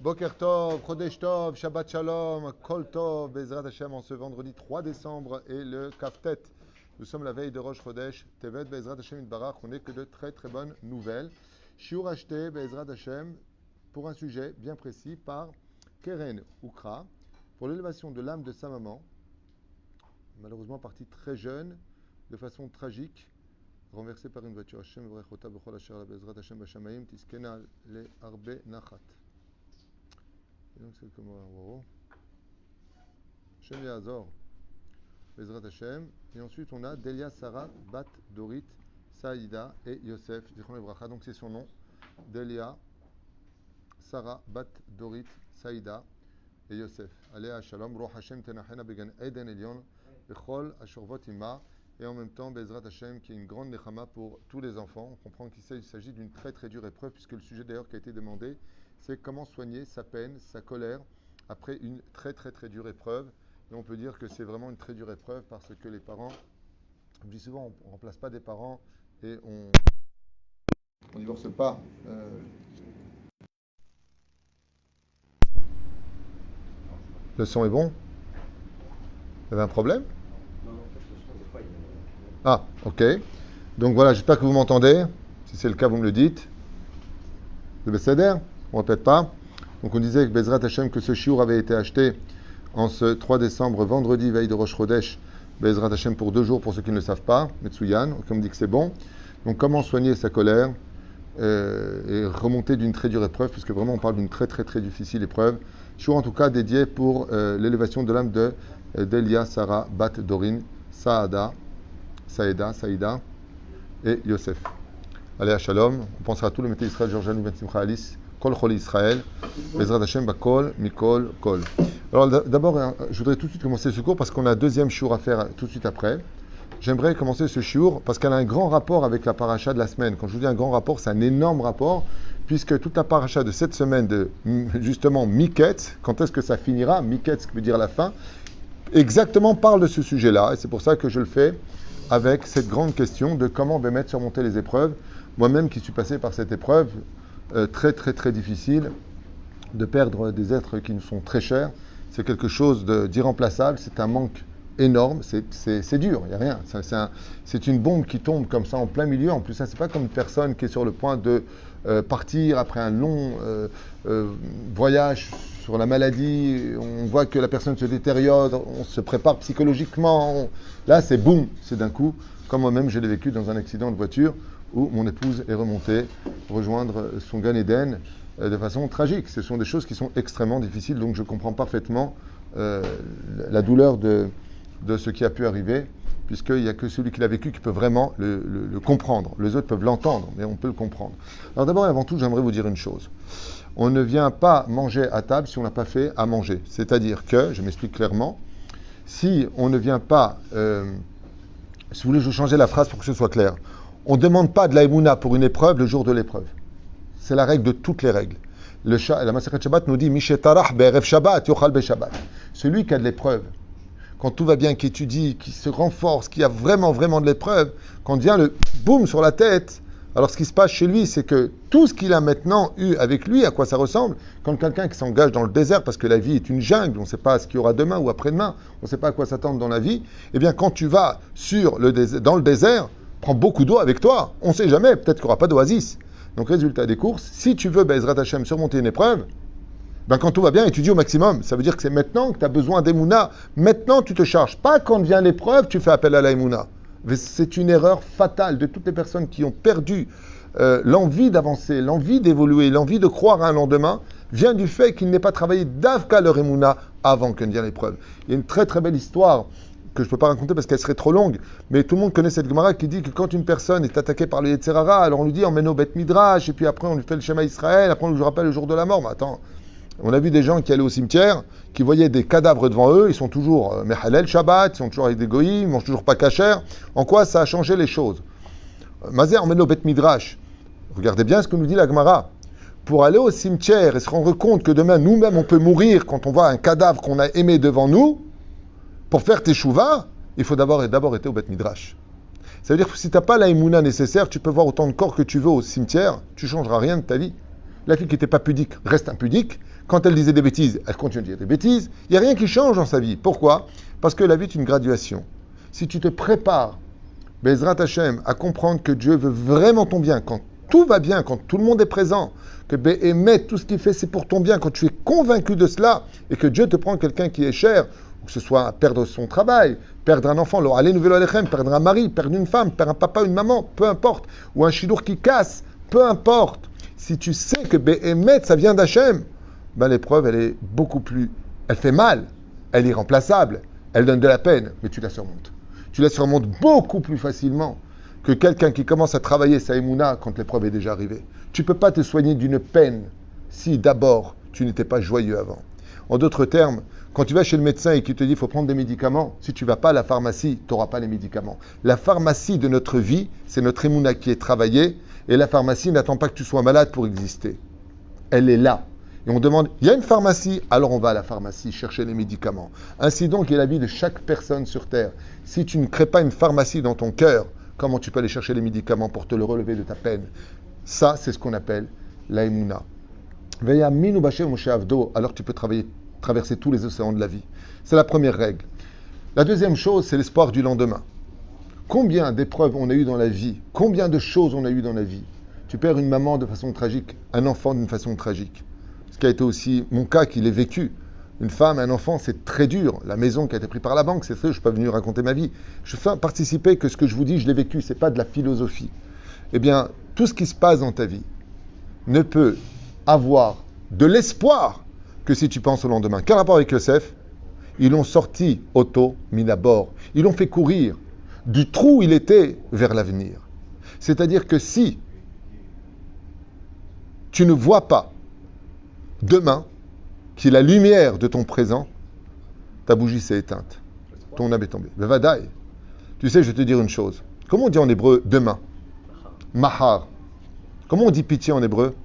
Boker Tov, Chodesh Tov, Shabbat Shalom, Kol Tov, Bezrat Hashem en ce vendredi 3 décembre et le Kaftet. Nous sommes la veille de Rosh Chodesh, Tevet Bezrat Hashem Itbarach, on n'est que de très très bonnes nouvelles. Shiur acheté Bezrat Hashem pour un sujet bien précis par Keren Ukra pour l'élévation de l'âme de sa maman, malheureusement partie très jeune, de façon tragique, renversée par une voiture. Hashem vrechota b'chol asher la Bezrat Hashem b'shamayim tiskena le arbe nachat. Et donc c'est comme Hashem Yazor, Bezrat Hashem. Et ensuite on a Delia Sarah Bat Dorit Saïda et Yosef. Donc c'est son nom, Delia Sarah Bat Dorit Saïda et Yosef. Aléa Shalom, Roh Hashem Tenachena Began Eden Elion, Bechol Ashorvot Ima. Et en même temps, Bezrat Hashem, qui est une grande nechama pour tous les enfants. On comprend qu'il s'agit d'une très très dure épreuve, puisque le sujet d'ailleurs qui a été demandé, c'est comment soigner sa peine, sa colère, après une très très très dure épreuve. Et on peut dire que c'est vraiment une très dure épreuve, parce que les parents, je dis souvent, on ne remplace pas des parents, et on divorce pas. Le son est bon? Il y avait un problème? Ah, ok. Donc voilà, j'espère que vous m'entendez. Si c'est le cas, vous me le dites. Le Besséder, on ne répète pas. Donc on disait que Bezrat Hashem, que ce shiur avait été acheté en ce 3 décembre, vendredi, veille de Rosh Chodesh, Bezrat Hashem pour 2 jours, pour ceux qui ne le savent pas, Metsuyan, comme on dit que c'est bon. Donc comment soigner sa colère et remonter d'une très dure épreuve, puisque vraiment on parle d'une très très très difficile épreuve. Shiur en tout cas dédié pour l'élévation de l'âme de Delia Sarah Bat Dorin Saïda et Yosef. Allez à Shalom, on pensera à tout le métier Israël, Georgianou, Ben Simcha Alice, Kol Choli Israël, Bezrat Hashem, Bakol, Mikol, Kol. Alors d'abord, je voudrais tout de suite commencer ce cours parce qu'on a un deuxième shiur à faire tout de suite après. J'aimerais commencer ce shiur parce qu'elle a un grand rapport avec la paracha de la semaine. Quand je vous dis un grand rapport, c'est un énorme rapport, puisque toute la paracha de cette semaine de, justement, Miket, quand est-ce que ça finira, Miket, ce qui veut dire la fin, exactement parle de ce sujet-là, et c'est pour ça que je le fais avec cette grande question de comment surmonter les épreuves. Moi-même qui suis passé par cette épreuve très très très difficile, de perdre des êtres qui nous sont très chers, c'est quelque chose d'irremplaçable, c'est un manque énorme, c'est dur, il n'y a rien. C'est une bombe qui tombe comme ça en plein milieu. En plus, ça, c'est pas comme une personne qui est sur le point de partir après un long voyage sur la maladie, on voit que la personne se détériore, on se prépare psychologiquement. Là, c'est boum, c'est d'un coup, comme moi-même, je l'ai vécu dans un accident de voiture où mon épouse est remontée rejoindre son Gan Eden de façon tragique. Ce sont des choses qui sont extrêmement difficiles, donc je comprends parfaitement la douleur de ce qui a pu arriver, puisqu'il n'y a que celui qui l'a vécu qui peut vraiment le comprendre. Les autres peuvent l'entendre, mais on peut le comprendre. Alors d'abord et avant tout, j'aimerais vous dire une chose. On ne vient pas manger à table si on n'a pas fait à manger. C'est-à-dire que, je m'explique clairement, si on ne vient pas... si vous voulez, je vais changer la phrase pour que ce soit clair. On ne demande pas de la Emouna pour une épreuve le jour de l'épreuve. C'est la règle de toutes les règles. La Masechet Shabbat nous dit « Mishetarach be'erev Shabbat, yochal be'Shabbat ». Celui qui a de l'épreuve, quand tout va bien, qui étudie, qui se renforce, qui a vraiment, vraiment de l'épreuve, quand vient le boum sur la tête, alors ce qui se passe chez lui, c'est que tout ce qu'il a maintenant eu avec lui, à quoi ça ressemble, quand quelqu'un qui s'engage dans le désert, parce que la vie est une jungle, on ne sait pas ce qu'il y aura demain ou après-demain, on ne sait pas à quoi s'attendre dans la vie, eh bien quand tu vas dans le désert, prends beaucoup d'eau avec toi, on ne sait jamais, peut-être qu'il n'y aura pas d'oasis. Donc résultat des courses, si tu veux, Bezrat Hashem, surmonter une épreuve, quand tout va bien, étudie au maximum. Ça veut dire que c'est maintenant que tu as besoin d'Emouna. Maintenant, tu te charges. Pas quand vient l'épreuve, tu fais appel à la Emouna. C'est une erreur fatale de toutes les personnes qui ont perdu l'envie d'avancer, l'envie d'évoluer, l'envie de croire à un lendemain, vient du fait qu'ils n'aient pas travaillé d'Avka leur Emouna avant que ne vienne l'épreuve. Il y a une très très belle histoire que je ne peux pas raconter parce qu'elle serait trop longue, mais tout le monde connaît cette Gemara qui dit que quand une personne est attaquée par le Yetzer Hara, alors on lui dit emmène au Beth Midrash, et puis après on lui fait le Shema Israël, après on lui rappelle le jour de la mort. Mais attends, on a vu des gens qui allaient au cimetière, qui voyaient des cadavres devant eux, ils sont toujours Mehalel Shabbat, ils sont toujours avec des goyim, ils mangent toujours pas kasher. En quoi ça a changé les choses? Mazer emmène au Beth Midrash. Regardez bien ce que nous dit la Gemara. Pour aller au cimetière et se rendre compte que demain, nous-mêmes, on peut mourir quand on voit un cadavre qu'on a aimé devant nous, pour faire teshuva, il faut d'abord être au Beth Midrash. Ça veut dire que si tu n'as pas la émouna nécessaire, tu peux voir autant de corps que tu veux au cimetière, tu ne changeras rien de ta vie. La fille qui n'était pas pudique reste impudique. Quand elle disait des bêtises, elle continue de dire des bêtises. Il n'y a rien qui change dans sa vie. Pourquoi? Parce que la vie est une graduation. Si tu te prépares, Bezrat Hashem, à comprendre que Dieu veut vraiment ton bien, quand tout va bien, quand tout le monde est présent, que Béhémet, tout ce qu'il fait, c'est pour ton bien, quand tu es convaincu de cela, et que Dieu te prend quelqu'un qui est cher, que ce soit perdre son travail, perdre un enfant, perdre un mari, perdre une femme, perdre un papa, une maman, peu importe, ou un chidour qui casse, peu importe. Si tu sais que Béhémet, ça vient d'Hachem, ben l'épreuve, elle est beaucoup plus... Elle fait mal, elle est irremplaçable, elle donne de la peine, mais tu la surmontes. Tu la surmontes beaucoup plus facilement que quelqu'un qui commence à travailler sa émouna quand l'épreuve est déjà arrivée. Tu ne peux pas te soigner d'une peine si d'abord tu n'étais pas joyeux avant. En d'autres termes, quand tu vas chez le médecin et qu'il te dit qu'il faut prendre des médicaments, si tu ne vas pas à la pharmacie, tu n'auras pas les médicaments. La pharmacie de notre vie, c'est notre émouna qui est travaillée, et la pharmacie n'attend pas que tu sois malade pour exister. Elle est là. Et on demande, il y a une pharmacie, alors on va à la pharmacie chercher les médicaments. Ainsi donc est la vie de chaque personne sur Terre. Si tu ne crées pas une pharmacie dans ton cœur, comment tu peux aller chercher les médicaments pour te le relever de ta peine? Ça, c'est ce qu'on appelle la émouna. Alors tu peux traverser tous les océans de la vie. C'est la première règle. La deuxième chose, c'est l'espoir du lendemain. Combien d'épreuves on a eu dans la vie? Combien de choses on a eu dans la vie? Tu perds une maman de façon tragique, un enfant d'une façon tragique. Ce qui a été aussi mon cas, qu'il ait vécu. Une femme, un enfant, c'est très dur. La maison qui a été prise par la banque, c'est ça, je ne suis pas venu raconter ma vie. Je fais participer que ce que je vous dis, je l'ai vécu, ce n'est pas de la philosophie. Eh bien, tout ce qui se passe dans ta vie ne peut avoir de l'espoir que si tu penses au lendemain. Quel rapport avec Yosef? Ils l'ont sorti, Otto, Minabor. Ils l'ont fait courir du trou où il était vers l'avenir. C'est-à-dire que si tu ne vois pas demain qui est la lumière de ton présent, ta bougie s'est éteinte. Ton âme est tombée. Bevadaï. Tu sais, je vais te dire une chose. Comment on dit en hébreu demain? Mahar. Comment on dit pitié en hébreu?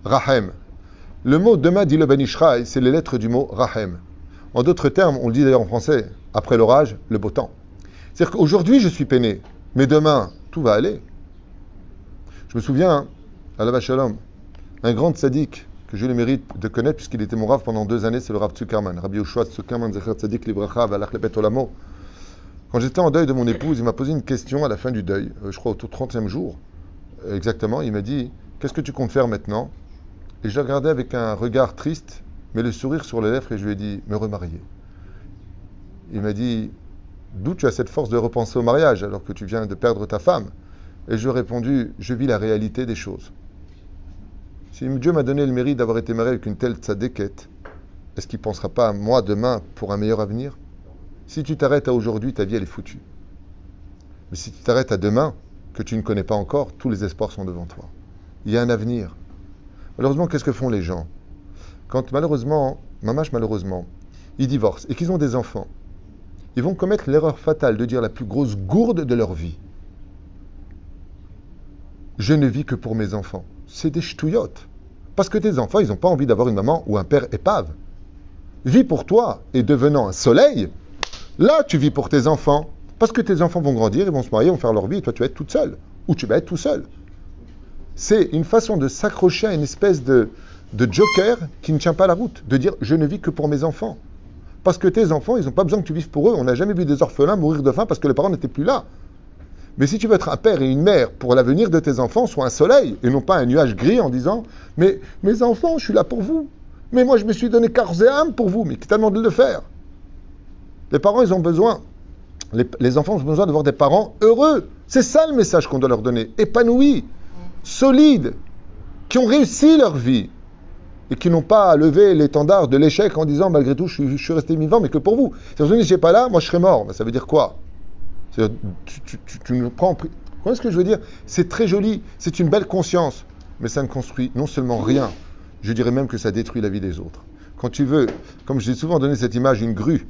Rahem. Le mot demain, dit le Ben Ishraï, c'est les lettres du mot Rahem. En d'autres termes, on le dit d'ailleurs en français, après l'orage, le beau temps. C'est-à-dire qu'aujourd'hui, je suis peiné, mais demain, tout va aller. Je me souviens, Alav Shalom, un grand tzaddik que j'ai eu le mérite de connaître puisqu'il était mon rav pendant 2 années, c'est le rav Tzukerman, Rabbi Yoshua Tzukerman, Zecher Tzadik Libracha, Valach Lepet Olamo. Quand j'étais en deuil de mon épouse, il m'a posé une question à la fin du deuil, je crois au 30e jour, exactement, il m'a dit, qu'est-ce que tu comptes faire maintenant? Et je l'ai regardé avec un regard triste, mais le sourire sur les lèvres, et je lui ai dit, me remarier. Il m'a dit, d'où tu as cette force de repenser au mariage alors que tu viens de perdre ta femme? Et je lui ai répondu, je vis la réalité des choses. Si Dieu m'a donné le mérite d'avoir été marié avec une telle tzadékette, est-ce qu'il ne pensera pas à moi demain pour un meilleur avenir? Si tu t'arrêtes à aujourd'hui, ta vie elle est foutue. Mais si tu t'arrêtes à demain, que tu ne connais pas encore, tous les espoirs sont devant toi. Il y a un avenir. Malheureusement, qu'est-ce que font les gens? Quand malheureusement, ils divorcent et qu'ils ont des enfants, ils vont commettre l'erreur fatale de dire la plus grosse gourde de leur vie. Je ne vis que pour mes enfants. C'est des ch'touillottes. Parce que tes enfants, ils n'ont pas envie d'avoir une maman ou un père épave. Vis pour toi et devenant un soleil, là tu vis pour tes enfants. Parce que tes enfants vont grandir, ils vont se marier, vont faire leur vie et toi tu vas être toute seule. Ou tu vas être tout seul. C'est une façon de s'accrocher à une espèce de joker qui ne tient pas la route. De dire je ne vis que pour mes enfants. Parce que tes enfants, ils n'ont pas besoin que tu vives pour eux. On n'a jamais vu des orphelins mourir de faim parce que les parents n'étaient plus là. Mais si tu veux être un père et une mère pour l'avenir de tes enfants, sois un soleil et non pas un nuage gris en disant « Mais mes enfants, je suis là pour vous. Mais moi, je me suis donné corps et âme pour vous. » Mais qui t'a demandé de le faire? Les parents, ils ont besoin. Les enfants ont besoin de voir des parents heureux. C'est ça le message qu'on doit leur donner. Épanouis, solides, qui ont réussi leur vie et qui n'ont pas levé l'étendard de l'échec en disant « Malgré tout, je suis resté vivant, mais que pour vous. » Si je ne suis pas là, moi je serai mort. Ben, ça veut dire quoi? Tu nous prends en prix. Vous voyez ce que je veux dire? C'est très joli, c'est une belle conscience, mais ça ne construit non seulement rien, je dirais même que ça détruit la vie des autres. Quand tu veux, comme j'ai souvent donné cette image, une grue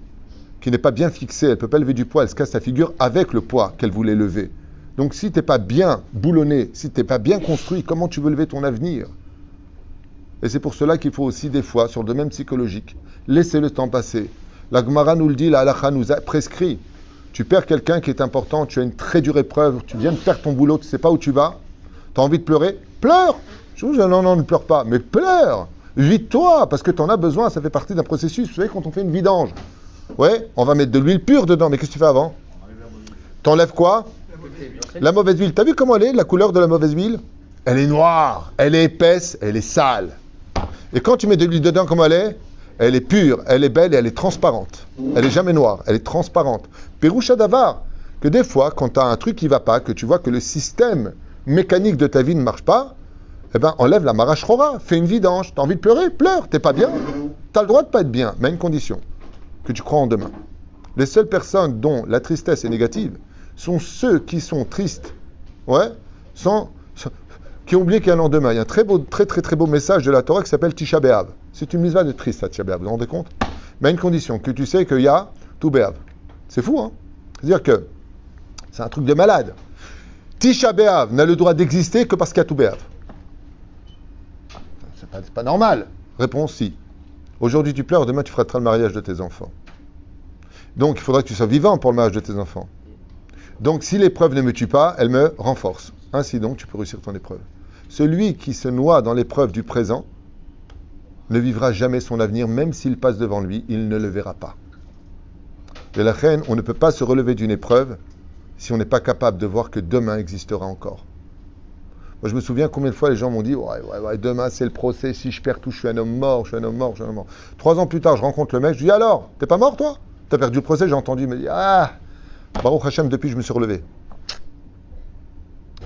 qui n'est pas bien fixée, elle ne peut pas lever du poids, elle se casse sa figure avec le poids qu'elle voulait lever. Donc si tu n'es pas bien boulonné, si tu n'es pas bien construit, comment tu veux lever ton avenir? Et c'est pour cela qu'il faut aussi des fois, sur le domaine psychologique, laisser le temps passer. La Gemara nous le dit, la halakha nous a prescrit. Tu perds quelqu'un qui est important, tu as une très dure épreuve, tu viens de perdre ton boulot, tu ne sais pas où tu vas, tu as envie de pleurer, pleure. Je vous dis, non, ne pleure pas, mais pleure. Vide-toi, parce que tu en as besoin, ça fait partie d'un processus. Vous savez, quand on fait une vidange, ouais, on va mettre de l'huile pure dedans, mais qu'est-ce que tu fais avant? T'enlèves quoi? La mauvaise huile. T'as vu comment elle est, la couleur de la mauvaise huile? Elle est noire, elle est épaisse, elle est sale. Et quand tu mets de l'huile dedans, comment elle est? Elle est pure, elle est belle et elle est transparente. Elle n'est jamais noire, elle est transparente. Péroucha d'avar, que des fois, quand tu as un truc qui ne va pas, que tu vois que le système mécanique de ta vie ne marche pas, eh ben, enlève la marachora, fais une vidange. Tu as envie de pleurer? Pleure, t'es pas bien. Tu as le droit de pas être bien, mais à une condition, que tu crois en demain. Les seules personnes dont la tristesse est négative sont ceux qui sont tristes, ouais, qui ont oublié qu'il y a un lendemain. Il y a un très beau message de la Torah qui s'appelle Tisha B'Av. C'est une mitzvah de triste, ça, Tisha B'Av, vous vous rendez compte? Mais à une condition, que tu sais qu'il y a tout B'Av. C'est fou, hein? C'est-à-dire que c'est un truc de malade. Tisha B'Av n'a le droit d'exister que parce qu'il y a tout B'Av. C'est pas normal. Réponse si. Aujourd'hui tu pleures, demain tu feras le mariage de tes enfants. Donc il faudra que tu sois vivant pour le mariage de tes enfants. Donc si l'épreuve ne me tue pas, elle me renforce. Ainsi donc tu peux réussir ton épreuve. Celui qui se noie dans l'épreuve du présent ne vivra jamais son avenir, même s'il passe devant lui, il ne le verra pas. Et la reine, on ne peut pas se relever d'une épreuve si on n'est pas capable de voir que demain existera encore. Moi, je me souviens combien de fois les gens m'ont dit ouais, demain c'est le procès, si je perds tout, je suis un homme mort. 3 ans plus tard, je rencontre le mec, je lui dis alors, t'es pas mort toi? T'as perdu le procès, j'ai entendu, il me dit Baruch Hashem, depuis je me suis relevé.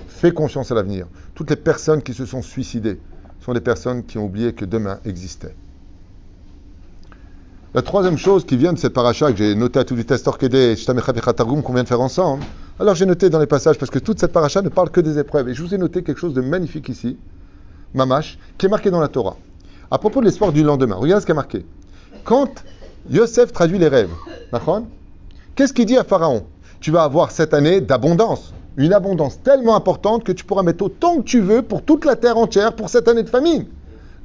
Fais confiance à l'avenir. Toutes les personnes qui se sont suicidées sont des personnes qui ont oublié que demain existait. La troisième chose qui vient de cette paracha que j'ai noté à toute vitesse Torquedé et Shtamecha Vechatargum qu'on vient de faire ensemble, alors j'ai noté dans les passages, parce que toute cette paracha ne parle que des épreuves, et je vous ai noté quelque chose de magnifique ici, Mamash, qui est marqué dans la Torah. À propos de l'espoir du lendemain, regardez ce qui est marqué. Quand Yosef traduit les rêves, d'accord? Qu'est-ce qu'il dit à Pharaon? Tu vas avoir cette année d'abondance, une abondance tellement importante que tu pourras mettre autant que tu veux pour toute la terre entière pour cette année de famine.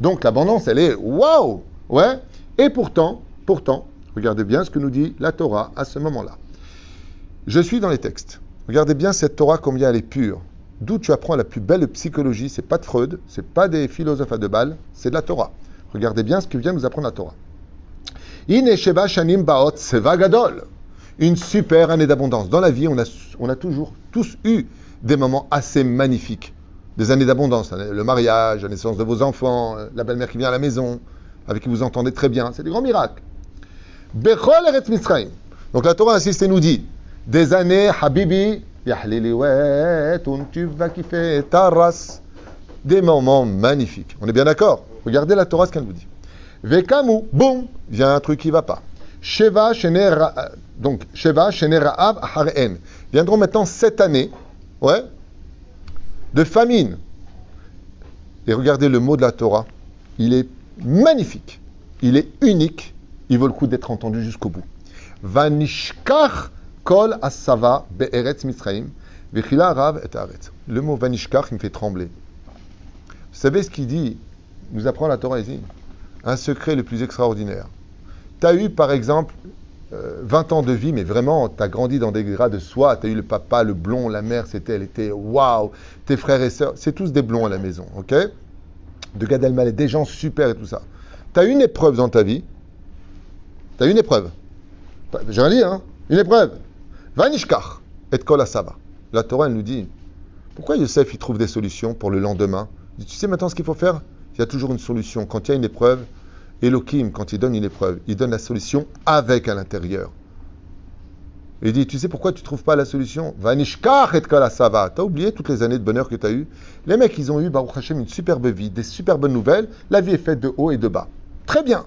Donc l'abondance, elle est waouh, ouais. Et pourtant, regardez bien ce que nous dit la Torah à ce moment-là. Je suis dans les textes. Regardez bien cette Torah, combien elle est pure. D'où tu apprends la plus belle psychologie. C'est pas de Freud, c'est pas des philosophes à deux balles, c'est de la Torah. Regardez bien ce que vient nous apprendre la Torah. Ine sheba shanim baot seva gadol. Une super année d'abondance. Dans la vie, on a toujours tous eu des moments assez magnifiques. Des années d'abondance. Le mariage, la naissance de vos enfants, la belle-mère qui vient à la maison, avec qui vous entendez très bien. C'est des grands miracles. Bechol eretz Mitzrayim. Donc la Torah insiste et nous dit des années, Habibi, tu vas kiffer taras. Des moments magnifiques. On est bien d'accord? Regardez la Torah, ce qu'elle nous dit. Vekamu, boum, vient un truc qui ne va pas. Sheva, Shene Ra'av, Hareen. Viendront maintenant 7 années, ouais, de famine. Et regardez le mot de la Torah. Il est magnifique. Il est unique. Il vaut le coup d'être entendu jusqu'au bout. Vanishkach kol asava be'eretz Mitzrayim, vechila rav et haaretz. Le mot vanishkach, il me fait trembler. Vous savez ce qu'il dit? Nous apprend la Torah ici. Un secret le plus extraordinaire. Tu as eu, par exemple, 20 ans de vie, mais vraiment, tu as grandi dans des grades de soie. Tu as eu le papa, le blond, la mère, elle était waouh. Tes frères et sœurs, c'est tous des blonds à la maison, ok? De Gad Elmaleh, des gens super et tout ça. Tu as une épreuve dans ta vie. Tu as une épreuve. J'ai rien dit, hein? Une épreuve. Vanishkach et kol asava. La Torah, elle nous dit, pourquoi Yosef, il trouve des solutions pour le lendemain? Il dit, tu sais maintenant ce qu'il faut faire? Il y a toujours une solution. Quand il y a une épreuve, Elohim, quand il donne une épreuve, il donne la solution avec à l'intérieur. Il dit, tu sais pourquoi tu ne trouves pas la solution? Vanishkach et kol asava. Tu as oublié toutes les années de bonheur que tu as eues? Les mecs, ils ont eu, Baruch Hashem, une superbe vie, des super bonnes nouvelles. La vie est faite de haut et de bas. Très bien.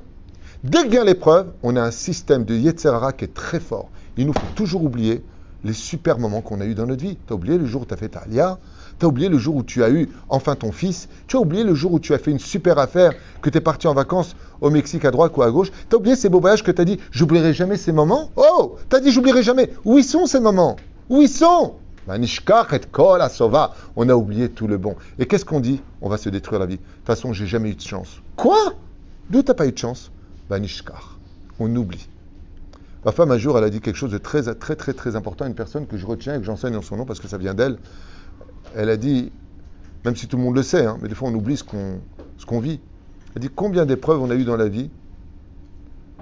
Dès que vient l'épreuve, on a un système de Yetzer Hara qui est très fort. Il nous faut toujours oublier les super moments qu'on a eus dans notre vie. Tu as oublié le jour où tu as fait ta alia, tu as oublié le jour où tu as eu enfin ton fils, tu as oublié le jour où tu as fait une super affaire, que tu es parti en vacances au Mexique à droite ou à gauche, tu as oublié ces beaux voyages que tu as dit, j'oublierai jamais ces moments. Oh, tu as dit, j'oublierai jamais. Où ils sont ces moments? Où ils sont? Vanishkach et kol asova. On a oublié tout le bon. Et qu'est-ce qu'on dit? On va se détruire la vie. De toute façon, j'ai jamais eu de chance. Quoi? D'où tu n'as pas eu de chance? Vanishkach. On oublie. Ma femme, un jour, elle a dit quelque chose de très, très, très, très important à une personne que je retiens et que j'enseigne en son nom parce que ça vient d'elle. Elle a dit, même si tout le monde le sait, hein, mais des fois on oublie ce qu'on vit. Elle a dit combien d'épreuves on a eu dans la vie.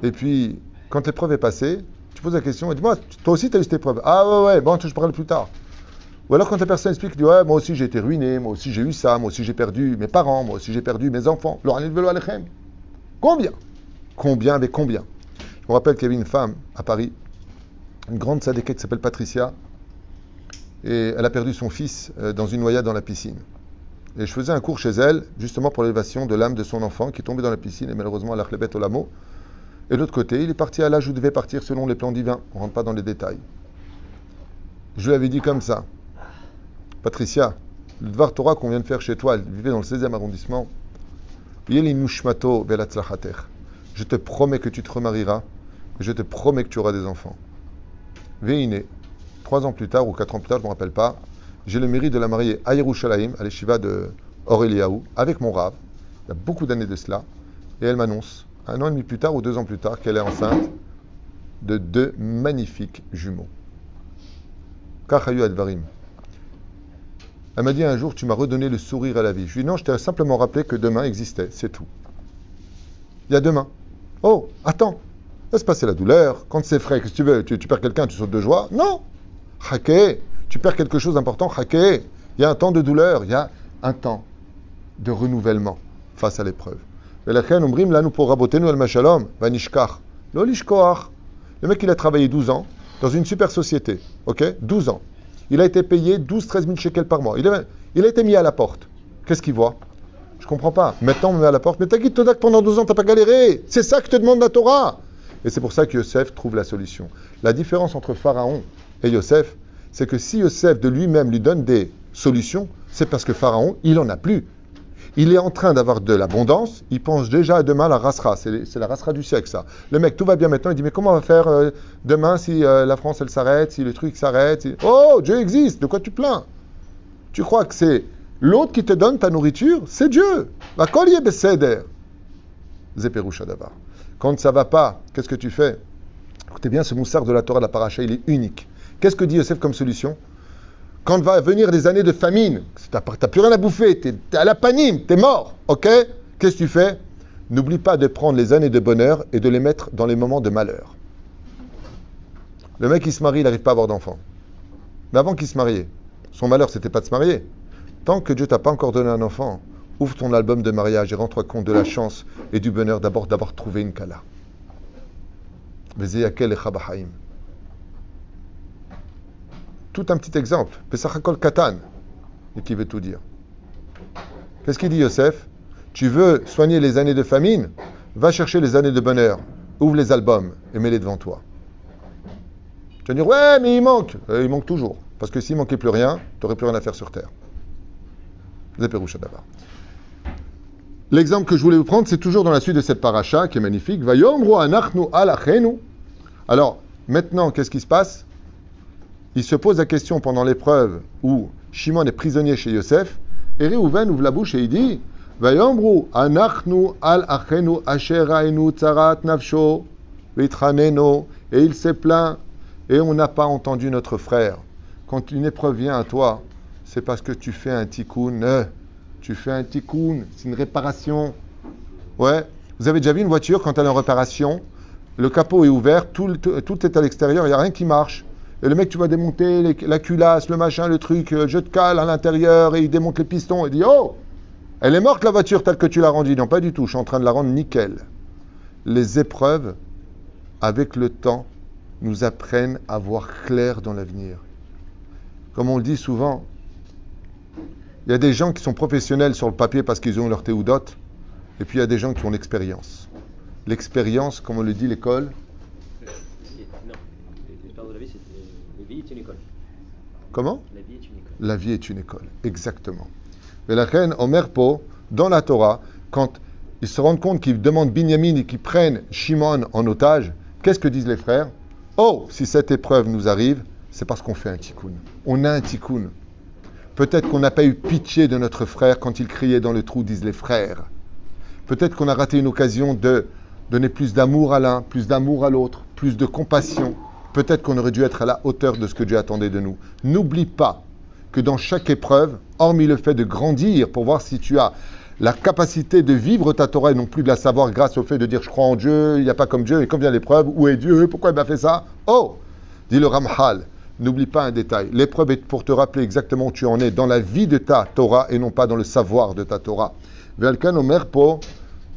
Et puis, quand l'épreuve est passée, tu poses la question, elle dit, moi, toi aussi tu as eu cette épreuve. Ah ouais, bon, je parle plus tard. Ou alors quand la personne explique, elle dit, ouais, moi aussi j'ai été ruiné, moi aussi j'ai eu ça, moi aussi j'ai perdu mes parents, moi aussi j'ai perdu mes enfants. Combien? Combien avec combien? Je me rappelle qu'il y avait une femme à Paris, une grande sadéka qui s'appelle Patricia, et elle a perdu son fils dans une noyade dans la piscine. Et je faisais un cours chez elle, justement pour l'élévation de l'âme de son enfant, qui est tombé dans la piscine, et malheureusement, elle a chlébet au lamo. Et de l'autre côté, il est parti à l'âge où il devait partir selon les plans divins. On ne rentre pas dans les détails. Je lui avais dit comme ça, Patricia, le Dvar Torah qu'on vient de faire chez toi, elle vivait dans le 16e arrondissement, je te promets que tu te remarieras, et je te promets que tu auras des enfants. Veine, 3 ans plus tard ou 4 ans plus tard, je ne me rappelle pas, j'ai le mérite de la marier à Yerushalayim, à l'Eshiva de Oreliaou, avec mon Rav, il y a beaucoup d'années de cela, et elle m'annonce, 1 an et demi plus tard ou 2 ans plus tard, qu'elle est enceinte de 2 magnifiques jumeaux. Kachayu Advarim. Elle m'a dit un jour, tu m'as redonné le sourire à la vie. Je lui ai dit non, je t'ai simplement rappelé que demain existait, c'est tout. Il y a demain. Oh, attends, laisse passer la douleur. Quand c'est frais, qu'est-ce que tu veux? Tu perds quelqu'un, tu sautes de joie? Non. Haké, tu perds quelque chose d'important, haké. Il y a un temps de douleur, il y a un temps de renouvellement face à l'épreuve. Le mec, il a travaillé 12 ans dans une super société, ok? 12 ans. Il a été payé 12-13 000 shekels par mois. Il a été mis à la porte. Qu'est-ce qu'il voit? Je ne comprends pas. Maintenant, on me met à la porte. Mais t'as quitté Todak pendant 12 ans, tu n'as pas galéré. C'est ça que te demande la Torah. Et c'est pour ça que Yosef trouve la solution. La différence entre Pharaon et Yosef, c'est que si Yosef de lui-même lui donne des solutions, c'est parce que Pharaon, il n'en a plus. Il est en train d'avoir de l'abondance, il pense déjà à demain la rasera. C'est la rasera du siècle, ça. Le mec, tout va bien maintenant, il dit, mais comment on va faire demain si la France, elle s'arrête, si le truc s'arrête Oh, Dieu existe, de quoi tu plains? Tu crois que c'est l'autre qui te donne ta nourriture? C'est Dieu. Va collier beseder. Zeperoucha d'abord. Quand ça va pas, qu'est-ce que tu fais? Écoutez bien, ce moussard de la Torah de la Paracha, il est unique. Qu'est-ce que dit Yosef comme solution? Quand va venir des années de famine, tu n'as plus rien à bouffer, tu es à la panime, tu es mort, ok? Qu'est-ce que tu fais? N'oublie pas de prendre les années de bonheur et de les mettre dans les moments de malheur. Le mec, il se marie, il n'arrive pas à avoir d'enfant. Mais avant qu'il se mariait, son malheur, c'était pas de se marier. Tant que Dieu t'a pas encore donné un enfant, ouvre ton album de mariage et rends-toi compte de la chance et du bonheur d'avoir trouvé une kala. Vezeyakel et Chabahaim. Tout un petit exemple. Pesachakol Katan, et qui veut tout dire. Qu'est-ce qu'il dit Yosef? Tu veux soigner les années de famine? Va chercher les années de bonheur. Ouvre les albums et mets-les devant toi. Tu vas dire, ouais, mais il manque. Il manque toujours. Parce que s'il ne manquait plus rien, tu n'aurais plus rien à faire sur terre. Zeperoucha d'abord. L'exemple que je voulais vous prendre, c'est toujours dans la suite de cette paracha qui est magnifique. Vayomru anachnu alachenu. Alors, maintenant, qu'est-ce qui se passe? Il se pose la question pendant l'épreuve où Shimon est prisonnier chez Yosef, et Réhouven ouvre la bouche et il dit Vayomru anachnu alachenu asher raenu tzarat nafsho vitraneno. Et il s'est plaint, et on n'a pas entendu notre frère. Quand une épreuve vient à toi, c'est parce que tu fais un tikkun. Tu fais un tikkun, c'est une réparation. Ouais. Vous avez déjà vu une voiture quand elle est en réparation, le capot est ouvert, tout est à l'extérieur, il n'y a rien qui marche. Et le mec, tu vas démonter la culasse, le machin, le truc, je te cale à l'intérieur, et il démonte les pistons, et dit oh, elle est morte la voiture telle que tu l'as rendue. Non, pas du tout, je suis en train de la rendre nickel. Les épreuves, avec le temps, nous apprennent à voir clair dans l'avenir. Comme on le dit souvent, il y a des gens qui sont professionnels sur le papier parce qu'ils ont leur théoudot, et puis il y a des gens qui ont l'expérience. L'expérience, comme on le dit, l'école. Non, l'expérience de la vie, c'est la vie est une école. Comment? La vie est une école. La vie est une école, exactement. Mais la reine Omer Po, dans la Torah, quand ils se rendent compte qu'ils demandent Binyamin et qu'ils prennent Shimon en otage, qu'est-ce que disent les frères? Oh, si cette épreuve nous arrive, c'est parce qu'on fait un tikkun. On a un tikkun. Peut-être qu'on n'a pas eu pitié de notre frère quand il criait dans le trou, disent les frères. Peut-être qu'on a raté une occasion de donner plus d'amour à l'un, plus d'amour à l'autre. plus de compassion. Peut-être qu'on aurait dû être à la hauteur de ce que Dieu attendait de nous. N'oublie pas que dans chaque épreuve, hormis le fait de grandir pour voir si tu as la capacité de vivre ta Torah et non plus de la savoir grâce au fait de dire je crois en Dieu, il n'y a pas comme Dieu, et quand vient l'épreuve, où est Dieu, pourquoi il m'a fait ça? Oh, dit le Ramchal, n'oublie pas un détail. L'épreuve est pour te rappeler exactement où tu en es dans la vie de ta Torah et non pas dans le savoir de ta Torah. Velkan Omer Po,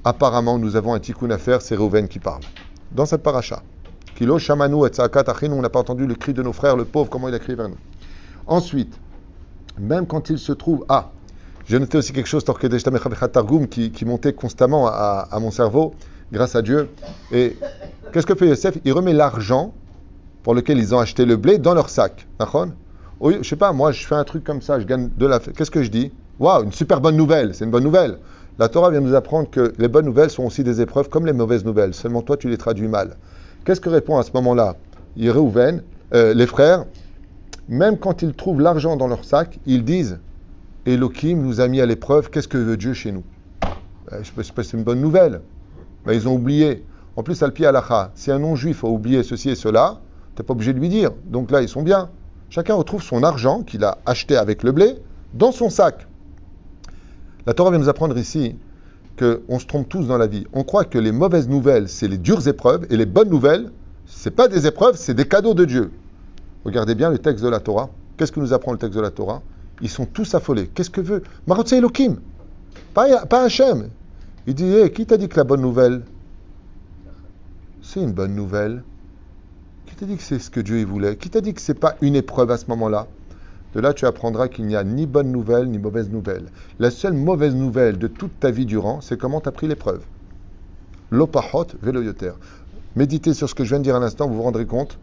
apparemment nous avons un tikkun à faire, c'est Reuven qui parle. Dans cette paracha. Kilo Shamanu et Tzaakat Achinu, on n'a pas entendu le cri de nos frères, le pauvre, comment il a crié vers nous. Ensuite, même quand il se trouve j'ai noté aussi quelque chose qui montait constamment à mon cerveau, grâce à Dieu. Et qu'est-ce que fait Yosef? Il remet l'argent pour lequel ils ont acheté le blé dans leur sac. Je sais pas, moi je fais un truc comme ça, je gagne de la... Qu'est-ce que je dis? Waouh, une super bonne nouvelle, c'est une bonne nouvelle. La Torah vient nous apprendre que les bonnes nouvelles sont aussi des épreuves comme les mauvaises nouvelles. Seulement toi tu les traduis mal. Qu'est-ce que répond à ce moment-là Reuven, les frères? Même quand ils trouvent l'argent dans leur sac, ils disent Elohim nous a mis à l'épreuve, qu'est-ce que veut Dieu chez nous? Je sais pas si c'est une bonne nouvelle. Mais ils ont oublié. En plus, Alpi Halacha, si un non-juif a oublié ceci et cela, tu n'es pas obligé de lui dire. Donc là, ils sont bien. Chacun retrouve son argent qu'il a acheté avec le blé dans son sac. La Torah vient nous apprendre ici qu'on se trompe tous dans la vie. On croit que les mauvaises nouvelles, c'est les dures épreuves, et les bonnes nouvelles, ce n'est pas des épreuves, c'est des cadeaux de Dieu. Regardez bien le texte de la Torah. Qu'est-ce que nous apprend le texte de la Torah? Ils sont tous affolés. Qu'est-ce que veut Marotse Elohim? Pas Hachem. Il dit, qui t'a dit que la bonne nouvelle, c'est une bonne nouvelle? Qui t'a dit que c'est ce que Dieu y voulait? Qui t'a dit que ce n'est pas une épreuve à ce moment-là? De là, tu apprendras qu'il n'y a ni bonne nouvelle, ni mauvaise nouvelle. La seule mauvaise nouvelle de toute ta vie durant, c'est comment tu as pris l'épreuve. L'opahot velo yoter. Méditez sur ce que je viens de dire à l'instant, vous vous rendrez compte.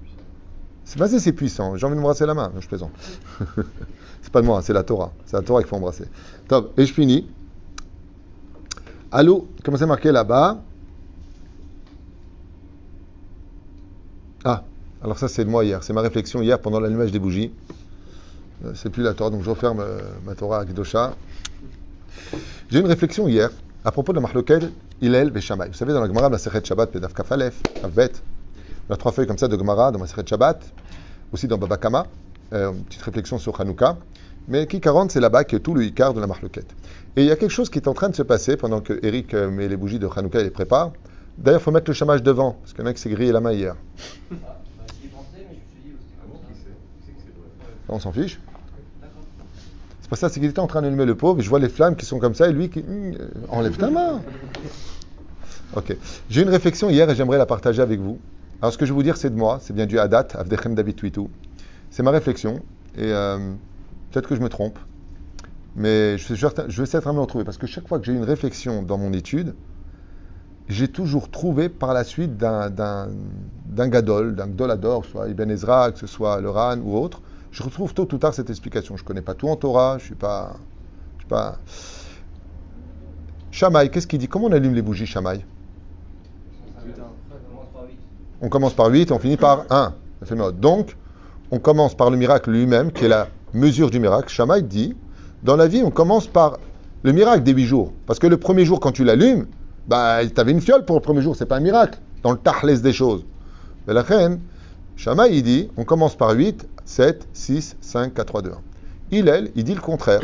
C'est puissant. J'ai envie de m'embrasser la main. Non, je plaisante. C'est pas de moi, c'est la Torah. C'est la Torah qu'il faut embrasser. Top. Et je finis. Allô, comment c'est marqué là-bas? Alors ça c'est de moi hier. C'est ma réflexion hier pendant l'allumage des bougies. C'est plus la Torah, donc je referme ma Torah à Kidosha. J'ai eu une réflexion hier à propos de la Mahloket Hillel et Shammai. Vous savez, dans la Gemara, la Sechet Shabbat, Pedaf Kafalef, Avbet, on a 3 feuilles comme ça de Gemara dans la Sechet Shabbat, aussi dans Baba Kama, une petite réflexion sur Hanouka. Mais qui 40, c'est là-bas que tout le Icar de la Mahloket. Et il y a quelque chose qui est en train de se passer pendant que Eric met les bougies de Hanouka et les prépare. D'ailleurs, il faut mettre le chamage devant, parce qu'il y en a qui s'est grillé la main hier. On s'en fiche. C'est pas ça, c'est qu'il était en train d'allumer le pauvre, et je vois les flammes qui sont comme ça, et lui qui... enlève ta main. Ok. J'ai une réflexion hier et j'aimerais la partager avec vous. Alors ce que je vais vous dire, c'est de moi, c'est bien du Hadat, Avdechem David Twitou. C'est ma réflexion, et peut-être que je me trompe, mais je vais certainement le trouver, parce que chaque fois que j'ai une réflexion dans mon étude, j'ai toujours trouvé par la suite d'un gadol, d'un gdolador, que ce soit Ibn Ezra, que ce soit le Ran ou autre, je retrouve tôt ou tard cette explication. Je ne connais pas tout en Torah, je suis pas... Shammai, qu'est-ce qu'il dit? Comment on allume les bougies, Shammai? On commence par 8, on finit par 1. Donc, on commence par le miracle lui-même, qui est la mesure du miracle. Shammai dit, dans la vie, on commence par le miracle des 8 jours. Parce que le premier jour, quand tu l'allumes, tu avais une fiole pour le premier jour, c'est pas un miracle, dans le tahles des choses. Mais la reine, Shammai, il dit, on commence par 8, 7, 6, 5, 4, 3, 2, 1. Hillel, il dit le contraire.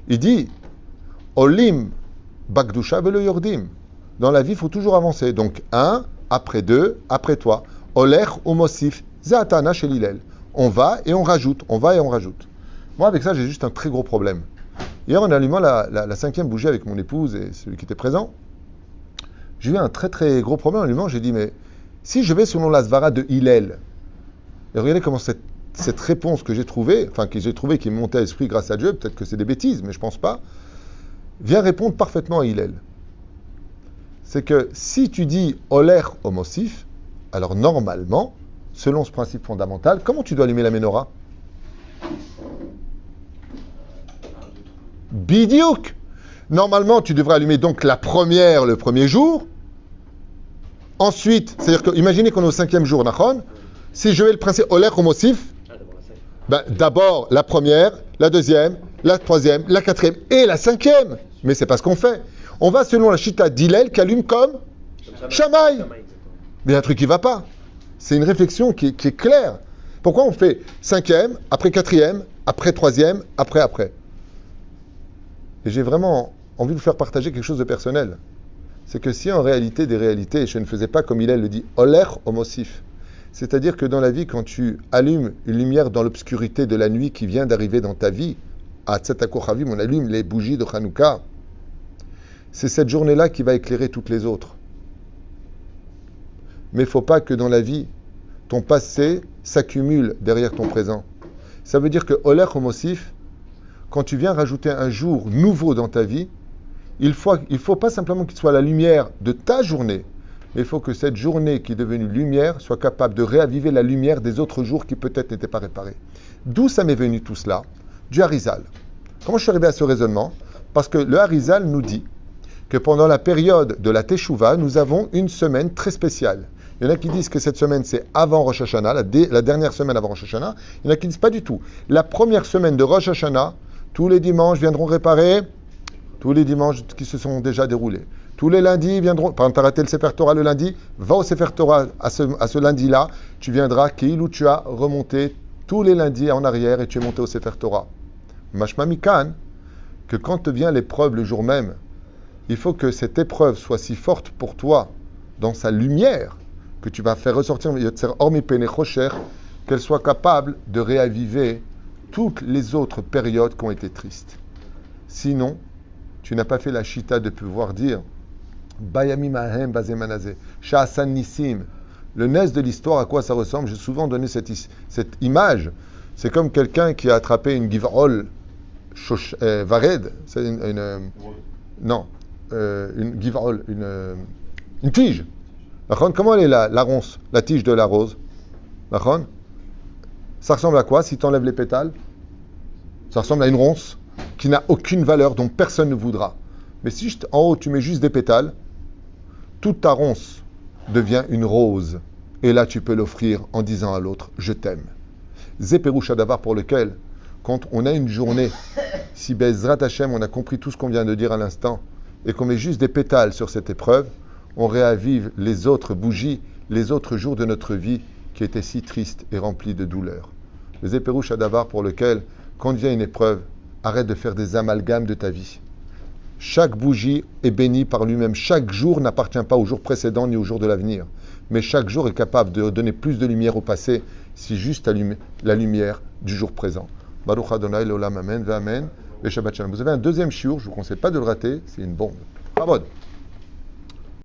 Il dit, Olim Bakdusha velo yordim. Dans la vie, il faut toujours avancer. Donc, 1, après 2, après toi. Olech ou Mosif, Zeatana chez Hillel. On va et on rajoute, on va et on rajoute. Moi, avec ça, j'ai juste un très gros problème. Hier, en allumant la 5e bougie avec mon épouse et celui qui était présent, j'ai eu un très très gros problème en allumant. J'ai dit, mais si je vais selon la Svara de Hillel, et regardez comment cette réponse que j'ai trouvée, qui me montait à l'esprit grâce à Dieu, peut-être que c'est des bêtises, mais je ne pense pas, vient répondre parfaitement à Hillel. C'est que si tu dis Oler homosif, alors normalement, selon ce principe fondamental, comment tu dois allumer la menorah? Bidiouk! Normalement, tu devrais allumer donc la première le premier jour. Ensuite, c'est-à-dire que, imaginez qu'on est au 5e jour, Nachon. Si je vais le principe Oler homosif, d'abord la première, la deuxième, la troisième, la quatrième et la 5e. Mais c'est pas ce qu'on fait. On va selon la chita d'Hillel qui allume comme Shammai. Mais il y a un truc qui ne va pas. C'est une réflexion qui est claire. Pourquoi on fait 5e, après 4e, après 3e, après? Et j'ai vraiment envie de vous faire partager quelque chose de personnel. C'est que si en réalité des réalités, je ne faisais pas comme il le dit, oler homosif, c'est-à-dire que dans la vie, quand tu allumes une lumière dans l'obscurité de la nuit qui vient d'arriver dans ta vie, à Tzedakochavim, on allume les bougies de Hanouka, c'est cette journée-là qui va éclairer toutes les autres. Mais il ne faut pas que dans la vie, ton passé s'accumule derrière ton présent. Ça veut dire que oler homosif, quand tu viens rajouter un jour nouveau dans ta vie, il faut pas simplement qu'il soit la lumière de ta journée, mais il faut que cette journée qui est devenue lumière soit capable de réaviver la lumière des autres jours qui peut-être n'étaient pas réparés. D'où ça m'est venu tout cela? Du Harizal. Comment je suis arrivé à ce raisonnement? Parce que le Harizal nous dit que pendant la période de la Teshuvah, nous avons une semaine très spéciale. Il y en a qui disent que cette semaine, c'est avant Rosh Hashanah, la dernière semaine avant Rosh Hashanah. Il y en a qui disent pas du tout. La première semaine de Rosh Hashanah, tous les dimanches viendront réparer tous les dimanches qui se sont déjà déroulés. Tous les lundis viendront. Par exemple, tu as raté le Sefer Torah le lundi, va au Sefer Torah à ce lundi-là, tu viendras, où tu as remonté tous les lundis en arrière et tu es monté au Sefer Torah. Mashma Mikan, que quand te vient l'épreuve le jour même, il faut que cette épreuve soit si forte pour toi, dans sa lumière, que tu vas faire ressortir qu'elle soit capable de réaviver toutes les autres périodes qui ont été tristes. Sinon, tu n'as pas fait la chita de pouvoir dire Bayamim ahem bazemanazé, Sha'asan Nissim. Le nes de l'histoire, à quoi ça ressemble? J'ai souvent donné cette image. C'est comme quelqu'un qui a attrapé une givrol vared. C'est une givrol, une tige. Comment elle est la ronce, la tige de la rose? Ça ressemble à quoi si tu enlèves les pétales? Ça ressemble à une ronce qui n'a aucune valeur, dont personne ne voudra. Mais si en haut tu mets juste des pétales, toute ta ronce devient une rose. Et là tu peux l'offrir en disant à l'autre, je t'aime. Zéperouch Adavar pour lequel, quand on a une journée, si Bezrat Hashem, on a compris tout ce qu'on vient de dire à l'instant, et qu'on met juste des pétales sur cette épreuve, on réavive les autres bougies, les autres jours de notre vie qui étaient si tristes et remplis de douleur. Le Zéperouch Adavar pour lequel, quand vient une épreuve, arrête de faire des amalgames de ta vie. Chaque bougie est bénie par lui-même. Chaque jour n'appartient pas au jour précédent ni au jour de l'avenir. Mais chaque jour est capable de donner plus de lumière au passé si juste allume la lumière du jour présent. Baruch Adonai Leolam Amen, Ve Amen, Ve Shabbat Shalom. Vous avez un deuxième shiur, je ne vous conseille pas de le rater, c'est une bombe. Bravo.